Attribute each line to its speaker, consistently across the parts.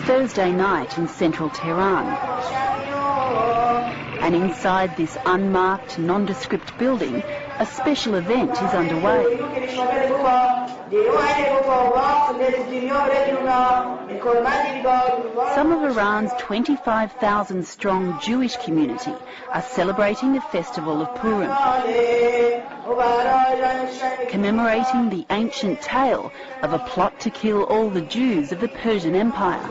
Speaker 1: Thursday night in central Tehran. And inside this unmarked, nondescript building, a special event is underway. Some of Iran's 25,000-strong Jewish community are celebrating the festival of Purim, commemorating the ancient tale of a plot to kill all the Jews of the Persian Empire.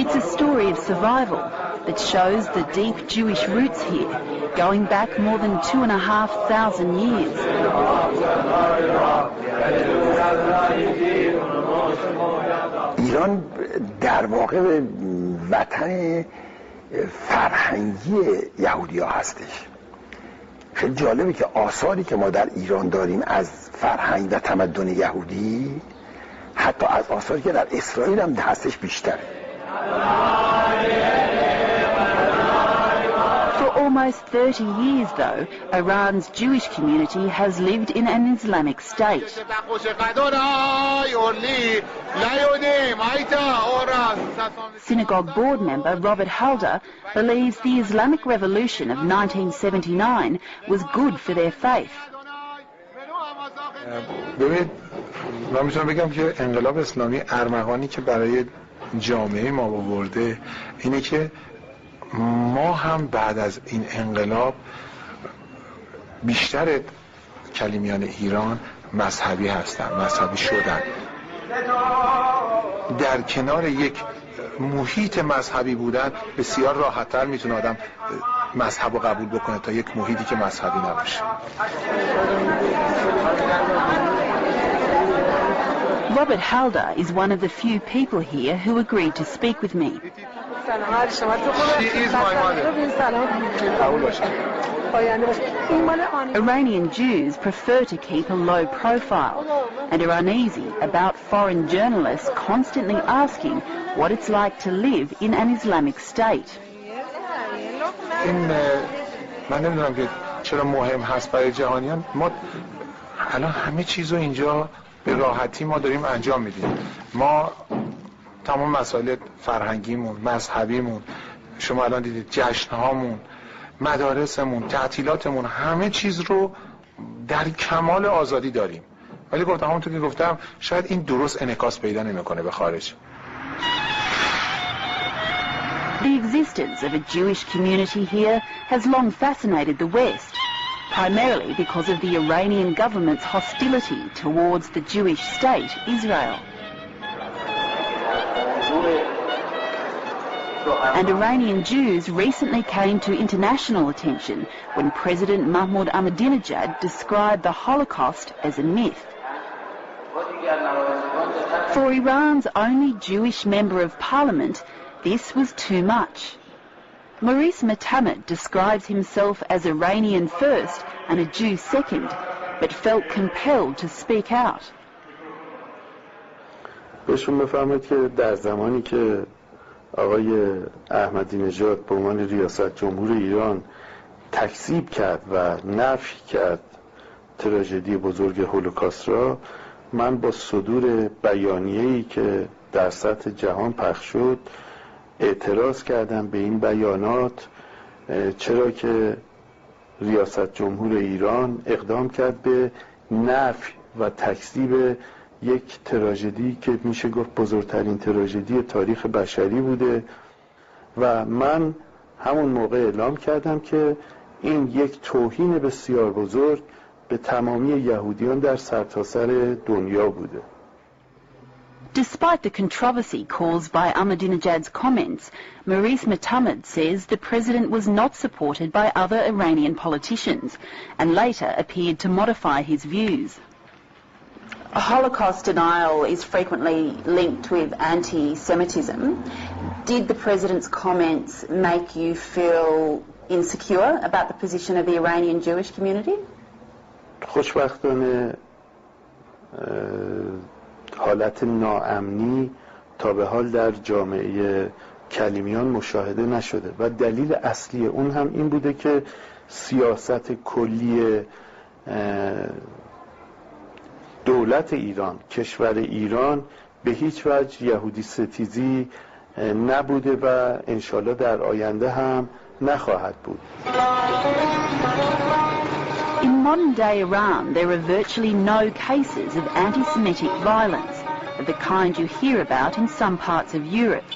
Speaker 1: It's a story of survival that shows the deep Jewish roots here, going back more than 2,500 years.
Speaker 2: ایران در واقع وطن فرهنگی یهودی‌ها هستش. خیلی جالبه که آثاری که ما در ایران داریم از فرهنگ و تمدن یهودی حتی از آثاری که در اسرائیل هم هستش بیشتره.
Speaker 1: For almost 30 years, though, Iran's Jewish community has lived in an Islamic state. Synagogue board member Robert Halder believes the Islamic Revolution of 1979 was good for their faith.
Speaker 3: ببینید من میتونم بگم که انقلاب اسلامی ارمغانی که برای جامعه ما آورده اینه که ما هم بعد از این انقلاب بیشتر کلیمیان ایران مذهبی هستن، مذهبی شدن. در کنار یک محیط مذهبی بودن بسیار راحت‌تر میتونه آدم مذهب رو قبول بکنه تا یک محیطی که مذهبی نباشه.
Speaker 1: Robert Halder is one of the few people here who agreed to speak with me.
Speaker 3: She is my mother.
Speaker 1: Iranian Jews prefer to keep a low profile and are uneasy about foreign journalists constantly asking what it's like to live in an Islamic state.
Speaker 3: من نمیدونم که چرا مهم هست برای جهانیان. ما الان همه چیزو اینجا به راحتی ما داریم انجام میدیم. ما تمام مسائل فرهنگیمون، مذهبیمون، شما الان دیدید جشنهامون، مدارسمون، تعطیلاتمون، همه چیز رو در کمال آزادی داریم. ولی گفتم همونطور که گفتم شاید این درست انعکاس پیدا نمیکنه به خارج.
Speaker 1: The existence of a Jewish community here has long fascinated the West, primarily because of the Iranian government's hostility towards the Jewish state, Israel. And Iranian Jews recently came to international attention when President Mahmoud Ahmadinejad described the Holocaust as a myth. For Iran's only Jewish member of parliament, this was too much. Maurice Metamed describes himself as Iranian first and a Jew second, but felt compelled to speak out.
Speaker 4: بهشون بفهمید که در زمانی که آقای احمدی نژاد به عنوان ریاست جمهور ایران تکذیب کرد و نفی کرد تراژدی بزرگ هولوکاست را، من با صدور بیانیه‌ای که در سطح جهان پخش شد اعتراض کردم به این بیانات، چرا که ریاست جمهور ایران اقدام کرد به نفی و تکذیب یک تراژدی که میشه گفت بزرگترین تراژدی تاریخ بشری بوده و من همون موقع اعلام کردم که این یک توهین بسیار بزرگ به تمامی یهودیان در سرتاسر دنیا بوده.
Speaker 1: Despite the controversy caused by Ahmadinejad's comments, Maurice Metamed says the president was not supported by other Iranian politicians and later appeared to modify his views. Holocaust denial is frequently linked with anti-Semitism. Did the president's comments make you feel insecure about the position of the Iranian Jewish community?
Speaker 4: خوشبختانه حالت ناامنی تا به حال در جامعه کلیمیان مشاهده نشده و دلیل اصلی اون هم این بوده که سیاست کلی دولت ایران، کشور ایران به هیچ وجه یهودی ستیزی نبوده و انشالله در آینده هم نخواهد بود.
Speaker 1: In modern-day Iran, there are virtually no cases of anti-Semitic violence of the kind you hear about in some parts of Europe.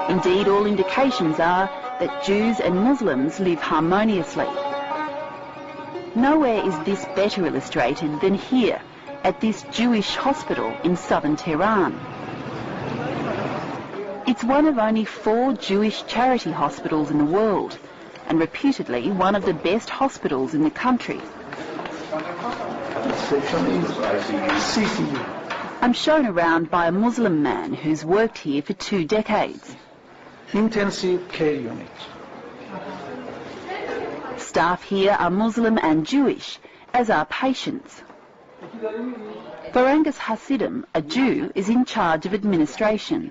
Speaker 1: Indeed, all indications are that Jews and Muslims live harmoniously. Nowhere is this better illustrated than here, at this Jewish hospital in southern Tehran. It's one of only 4 Jewish charity hospitals in the world, and reputedly one of the best hospitals in the country. I'm shown around by a Muslim man who's worked here for 2 decades.
Speaker 5: Intensive care unit.
Speaker 1: Staff here are Muslim and Jewish, as are patients. Barangas Hasidim, a Jew, is in charge of administration.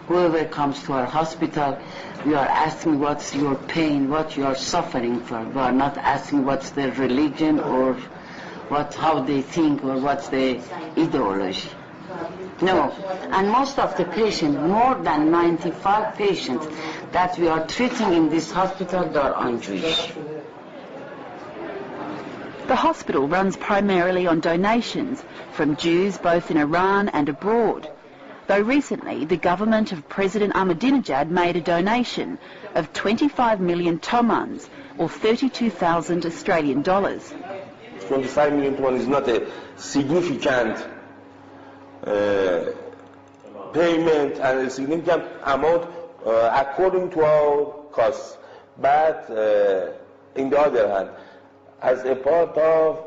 Speaker 6: Whoever comes to our hospital, we are asking what's your pain, what you are suffering from. We are not asking what's their religion or how they think or what's their ideology. No, and most of the patients, more than 95 patients that we are treating in this hospital, they are un-Jewish.
Speaker 1: The hospital runs primarily on donations from Jews both in Iran and abroad, though recently the government of President Ahmadinejad made a donation of 25 million tomans, or 32,000 Australian dollars.
Speaker 7: 25 million tomans is not a significant payment and a significant amount according to our costs. But in the other hand, as a part of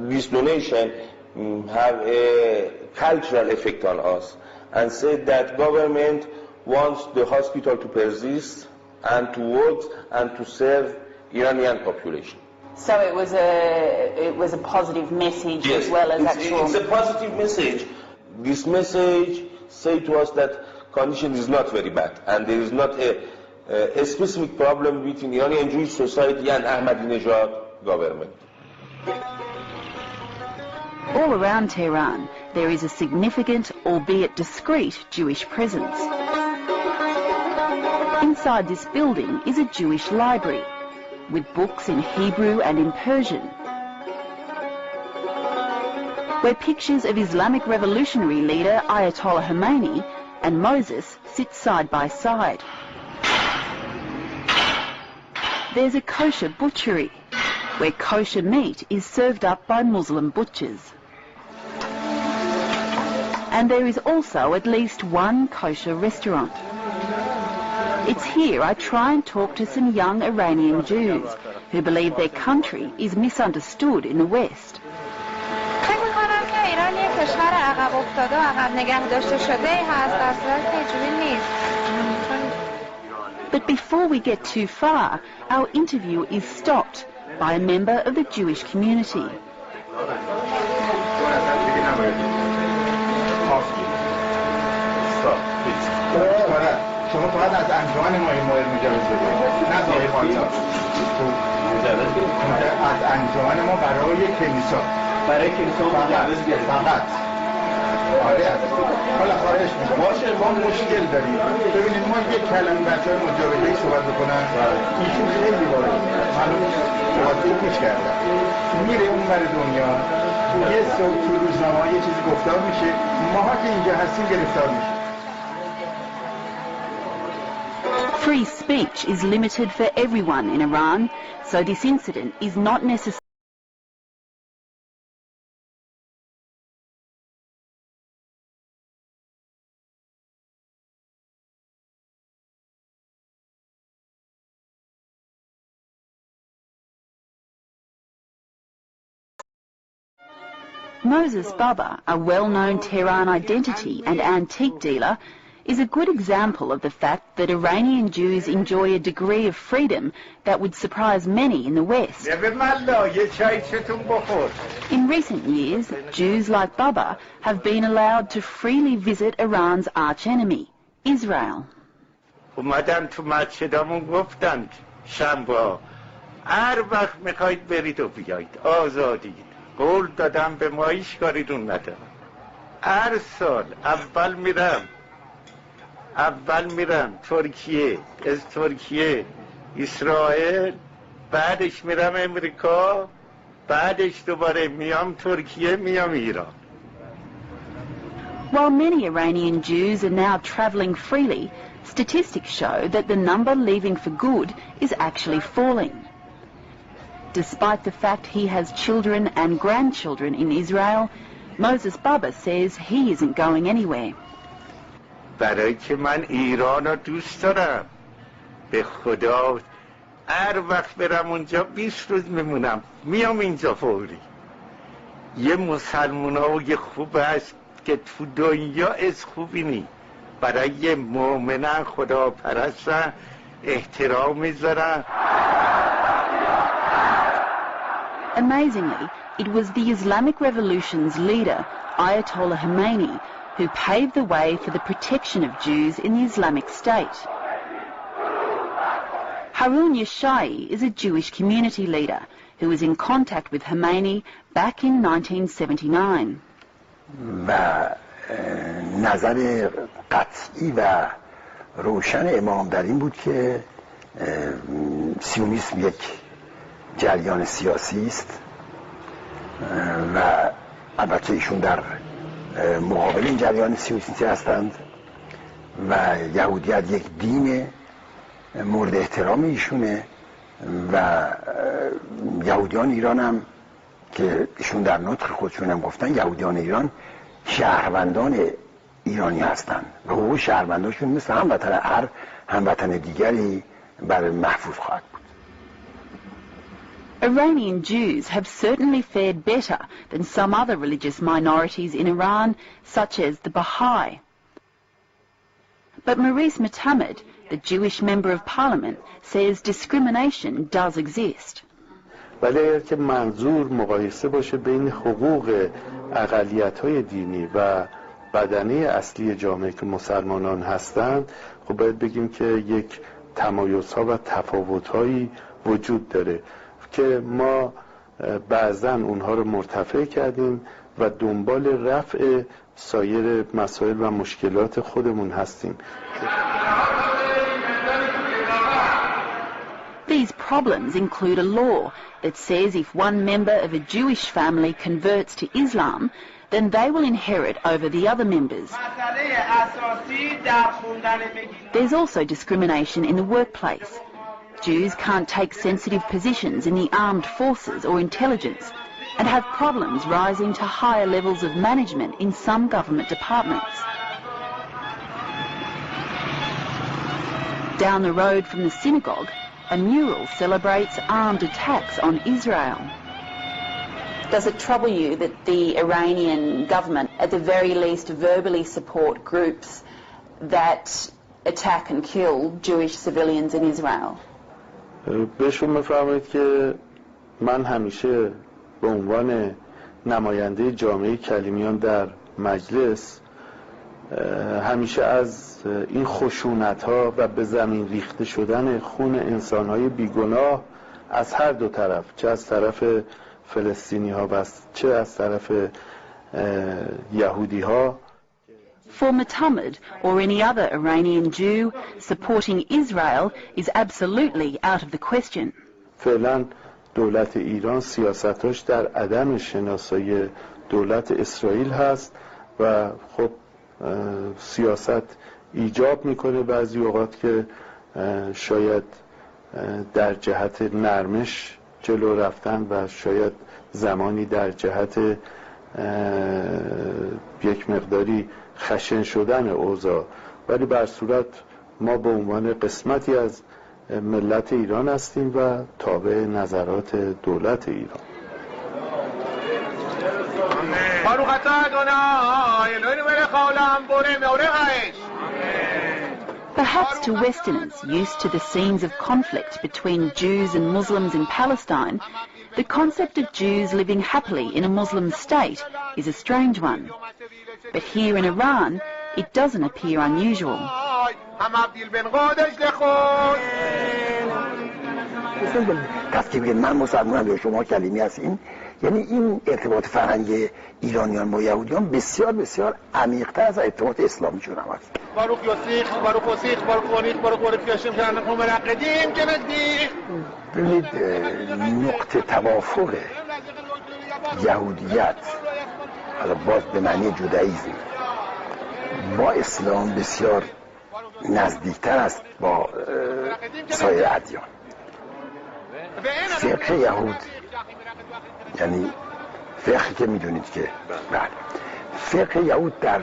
Speaker 7: this donation, have a cultural effect on us, and said that government wants the hospital to persist and to work and to serve Iranian population.
Speaker 1: So it was a positive message,
Speaker 7: yes,
Speaker 1: as well as actual...
Speaker 7: It's a positive message. This message say to us that condition is not very bad, and there is not a specific problem between Iranian Jewish society and Ahmadinejad government.
Speaker 1: All around Tehran, there is a significant, albeit discreet, Jewish presence. Inside this building is a Jewish library, with books in Hebrew and in Persian, where pictures of Islamic revolutionary leader Ayatollah Khomeini and Moses sit side by side. There's a kosher butchery, where kosher meat is served up by Muslim butchers. And there is also at least one kosher restaurant. It's here I try and talk to some young Iranian Jews who believe their country is misunderstood in the West. But before we get too far, our interview is stopped by a member of the Jewish community.
Speaker 5: شما فقط از انجمن ما مجوز بدید، نه زیر خانجا. از انجمن ما برای کلیسا. برای کلیسا مجوز بیارید. فقط. آره حالا خواهش میکنم. باشه ما مشکل داریم. ببینید ما یک کلمه بچه‌های مجاهدی صحبت بکنن. ایشون خیلی وارد. معلومه صحبتی گوش کردن. میره اون بر دنیا. یه صبح تو روزنامه یه چیزی گفتار میشه. ماها که اینجا هستیم گرفتار میشه.
Speaker 1: Free speech is limited for everyone in Iran, so this incident is not necessary. Moses Baba, a well-known Tehran identity and antique dealer, is a good example of the fact that Iranian Jews enjoy a degree of freedom that would surprise many in the West. In recent years, Jews like Baba have been allowed to freely visit Iran's archenemy, Israel.
Speaker 8: اومدن تو مسجدامون گفتند شنبه هر وقت میخواید برید و بیایید آزادید قول دادم به ما هیچ کاری دون ندارم. هر سال اول میرم ترکیه، از ترکیه اسرائیل، بعدش میرم امریکا، بعدش دوباره میام ترکیه، میام ایران.
Speaker 1: While many Iranian Jews are now travelling freely, statistics show that the number leaving for good is actually falling. Despite the fact he has children and grandchildren in Israel, Moses Baba says he isn't going anywhere.
Speaker 8: برای که من ایران رو دوست دارم، به خدا هر وقت برم اونجا 20 روز میمونم، میام اینجا فوری. یه مسلمانای خوب هست که تو دنیا از خوبی نی، برای یه مؤمنان خدا پرستن احترام میذارن.
Speaker 1: Amazingly, it was the Islamic Revolution's leader, Ayatollah Khomeini, who paved the way for the protection of Jews in the Islamic State. Harun Yashai is a Jewish community leader who was in contact with Khomeini back in 1979.
Speaker 2: و نظر قطعی و روشن امام در این بود که سیونیسم یک جریان سیاسی است و البته ایشون در مقابل این جریان سیاسی هستند و یهودیت یک دین مورد احترام ایشونه و یهودیان ایران هم که ایشون در نطق خودشون هم گفتن یهودیان ایران شهروندان ایرانی هستند و حقوق شهروندانشون مثل هر هموطن دیگری برای محفوظ خواهد بود.
Speaker 1: Iranian Jews have certainly fared better than some other religious minorities in Iran, such as the Baha'i. But Maurice Mutamed, the Jewish Member of Parliament, says discrimination does exist.
Speaker 4: ولی اگر که منظور مقایسه باشه بین حقوق اقلیت‌های دینی و بدنه اصلی جامعه که مسلمانان هستند، خب باید بگیم که یک تمایزها و تفاوت‌هایی وجود داره که ما بعضاً اونها رو مرتفع کردیم و دنبال رفع سایر مسائل و مشکلات خودمون هستیم.
Speaker 1: These problems include a law that says if one member of a Jewish family converts to Islam, then they will inherit over the other members. There's also discrimination in the workplace. Jews can't take sensitive positions in the armed forces or intelligence and have problems rising to higher levels of management in some government departments. Down the road from the synagogue, a mural celebrates armed attacks on Israel. Does it trouble you that the Iranian government, at the very least, verbally support groups that attack and kill Jewish civilians in Israel?
Speaker 4: بهشون بفرمایید که من همیشه به عنوان نماینده جامعه کلیمیان در مجلس همیشه از این خشونت‌ها و به زمین ریخته شدن خون انسان‌های بیگناه از هر دو طرف، چه از طرف فلسطینی‌ها و چه از طرف یهودی‌ها.
Speaker 1: For Mutamed or any other Iranian Jew, supporting Israel is absolutely out of the question.
Speaker 4: فعلا دولت ایران سیاستاش در عدم شناسایی دولت اسرائیل هست و خب سیاست ایجاب میکنه بعضی اوقات که شاید در جهت نرمش جلو رفتن و شاید زمانی در جهت یک مقداری خشن شدن اوضاع، ولی بر صورت ما به عنوان قسمتی از ملت ایران هستیم و تابع نظرات دولت ایران.
Speaker 1: Perhaps to Westerners used to the scenes of conflict between Jews and Muslims in Palestine, the concept of Jews living happily in a Muslim state is a strange one. But here in Iran, it doesn't appear unusual.
Speaker 2: من مسلمانم یا شما کلیمی هستین یعنی این ارتباط فرهنگی ایرانیان با یهودیان بسیار بسیار عمیق‌تر از ارتباط اسلامیشون هم هست.
Speaker 5: باروخ یوسیخ، باروخ وسیخ، باروخ ونیخ، باروخ ورد کشم کردن قوم قدیم که نزدیک.
Speaker 2: ببینید نقطه توافق یهودیت، حالا باز به معنی جداییسم، با اسلام بسیار نزدیکتر است با سایر ادیان. فقه یهود یعنی فقهی که میدونید که بله، فقه یهود در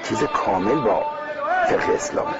Speaker 2: چیز کامل با فقه اسلامه.